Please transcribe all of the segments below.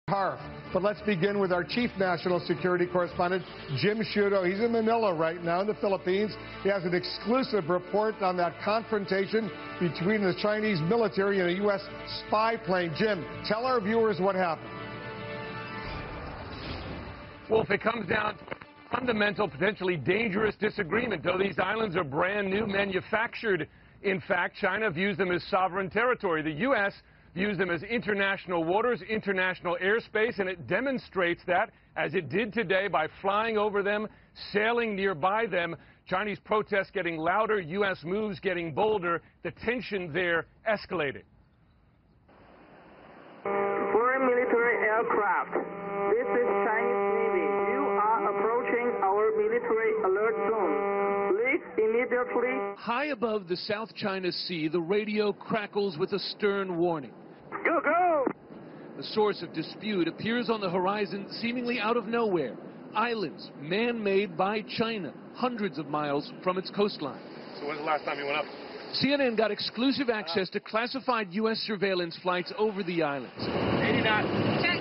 Harf. But let's begin with our chief national security correspondent, Jim Sciutto. He's in Manila right now in the Philippines. He has an exclusive report on that confrontation between the Chinese military and a U.S. spy plane. Jim, tell our viewers what happened. Wolf, it comes down to a fundamental, potentially dangerous disagreement. Though these islands are brand new, manufactured, in fact, China views them as sovereign territory. The U.S. views them as international waters, international airspace, and it demonstrates that, as it did today, by flying over them, sailing nearby them. Chinese protests getting louder, U.S. moves getting bolder. The tension there escalated. Foreign military aircraft. This is Chinese Navy. You are approaching our military alert zone. Leave immediately. High above the South China Sea, the radio crackles with a stern warning. Go, go! The source of dispute appears on the horizon seemingly out of nowhere. Islands, man-made by China, hundreds of miles from its coastline. So when's the last time you went up? CNN got exclusive access to classified U.S. surveillance flights over the islands. 80 knots. Check.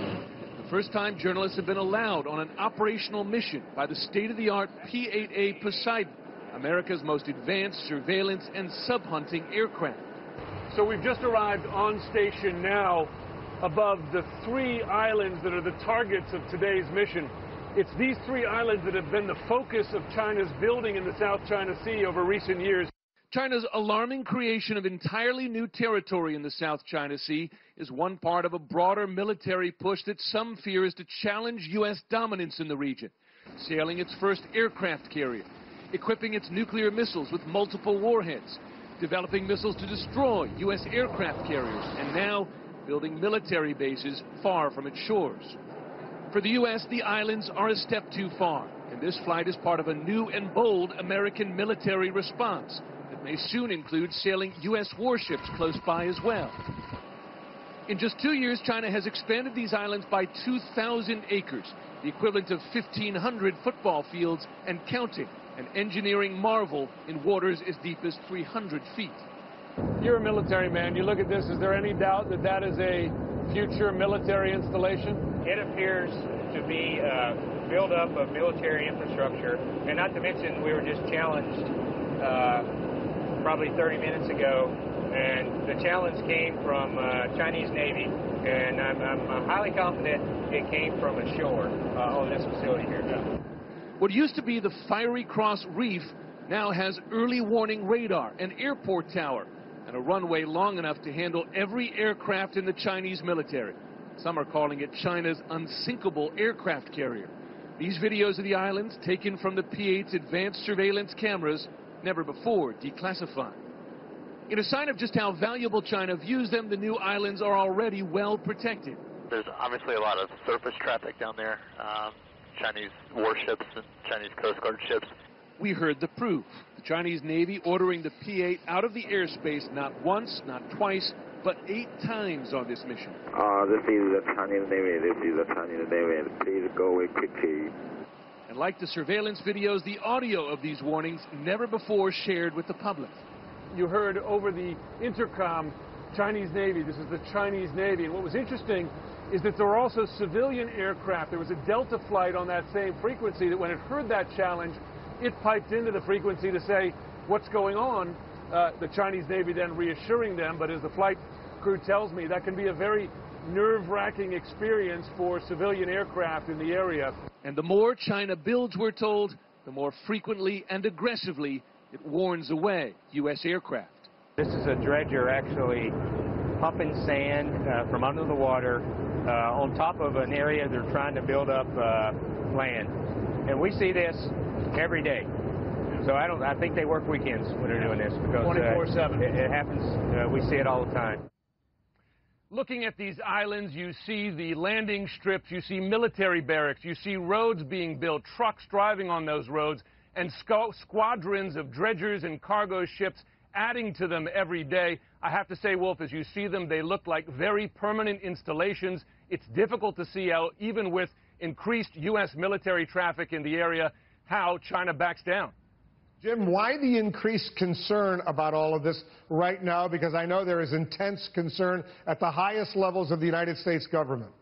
The first time journalists have been allowed on an operational mission by the state-of-the-art P-8A Poseidon, America's most advanced surveillance and sub-hunting aircraft. So we've just arrived on station now above the three islands that are the targets of today's mission. It's these three islands that have been the focus of China's building in the South China Sea over recent years. China's alarming creation of entirely new territory in the South China Sea is one part of a broader military push that some fear is to challenge U.S. dominance in the region. Sailing its first aircraft carrier, equipping its nuclear missiles with multiple warheads, developing missiles to destroy U.S. aircraft carriers, and now building military bases far from its shores. For the U.S., the islands are a step too far, and this flight is part of a new and bold American military response that may soon include sailing U.S. warships close by as well. In just 2 years, China has expanded these islands by 2,000 acres, the equivalent of 1,500 football fields and counting, an engineering marvel in waters as deep as 300 feet. You're a military man. You look at this, is there any doubt that that is a future military installation? It appears to be a buildup of military infrastructure, and not to mention we were just challenged probably 30 minutes ago, and the challenge came from Chinese Navy, and I'm highly confident it came from ashore on this facility here. What used to be the Fiery Cross Reef now has early warning radar, an airport tower, and a runway long enough to handle every aircraft in the Chinese military. Some are calling it China's unsinkable aircraft carrier. These videos of the islands, taken from the P-8's advanced surveillance cameras, never before declassified. In a sign of just how valuable China views them, the new islands are already well protected. There's obviously a lot of surface traffic down there. Chinese warships and Chinese Coast Guard ships. We heard the proof. The Chinese Navy ordering the P-8 out of the airspace not once, not twice, but 8 times on this mission. This is the Chinese Navy. This is the Chinese Navy. Please go away quickly. And like the surveillance videos, the audio of these warnings never before shared with the public. You heard over the intercom, Chinese Navy. This is the Chinese Navy. And what was interesting is that there were also civilian aircraft. There was a Delta flight on that same frequency that when it heard that challenge, it piped into the frequency to say, what's going on? The Chinese Navy then reassuring them, but as the flight crew tells me, that can be a very nerve-wracking experience for civilian aircraft in the area. And the more China builds, we're told, the more frequently and aggressively it warns away U.S. aircraft. This is a dredger actually pumping sand from under the water on top of an area they're trying to build up land. And we see this every day. So I think they work weekends when they're doing this because 24/7. It happens. We see it all the time. Looking at these islands, you see the landing strips, you see military barracks, you see roads being built, trucks driving on those roads, and squadrons of dredgers and cargo ships adding to them every day. I have to say, Wolf, as you see them, they look like very permanent installations. It's difficult to see how, even with increased U.S. military traffic in the area, how China backs down. Jim, why the increased concern about all of this right now? Because I know there is intense concern at the highest levels of the United States government.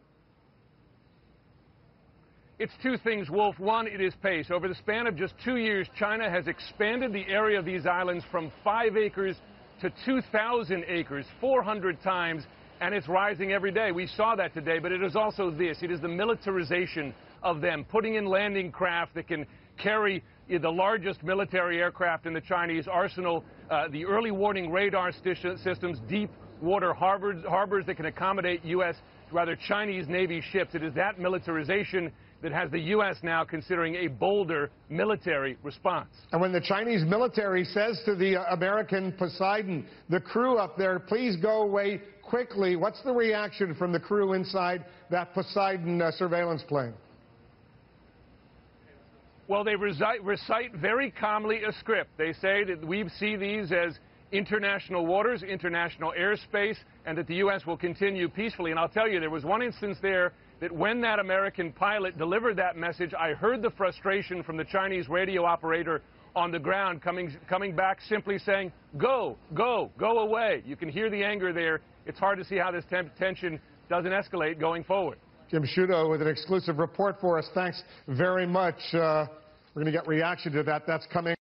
It's two things, Wolf. One, it is pace. Over the span of just 2 years, China has expanded the area of these islands from 5 acres to 2,000 acres, 400 times, and it's rising every day. We saw that today, but it is also this. It is the militarization of them, putting in landing craft that can carry the largest military aircraft in the Chinese arsenal, the early warning radar systems, deep water harbors that can accommodate Chinese Navy ships. It is that militarization that has the U.S. now considering a bolder military response. And when the Chinese military says to the American Poseidon, the crew up there, please go away quickly, what's the reaction from the crew inside that Poseidon surveillance plane? Well, they recite very calmly a script. They say that we see these as international waters, international airspace, and that the U.S. will continue peacefully. And I'll tell you, there was one instance there that when that American pilot delivered that message, I heard the frustration from the Chinese radio operator on the ground coming back simply saying, go, go, go away. You can hear the anger there. It's hard to see how this tension doesn't escalate going forward. Jim Sciutto with an exclusive report for us. Thanks very much. We're going to get reaction to that. That's coming.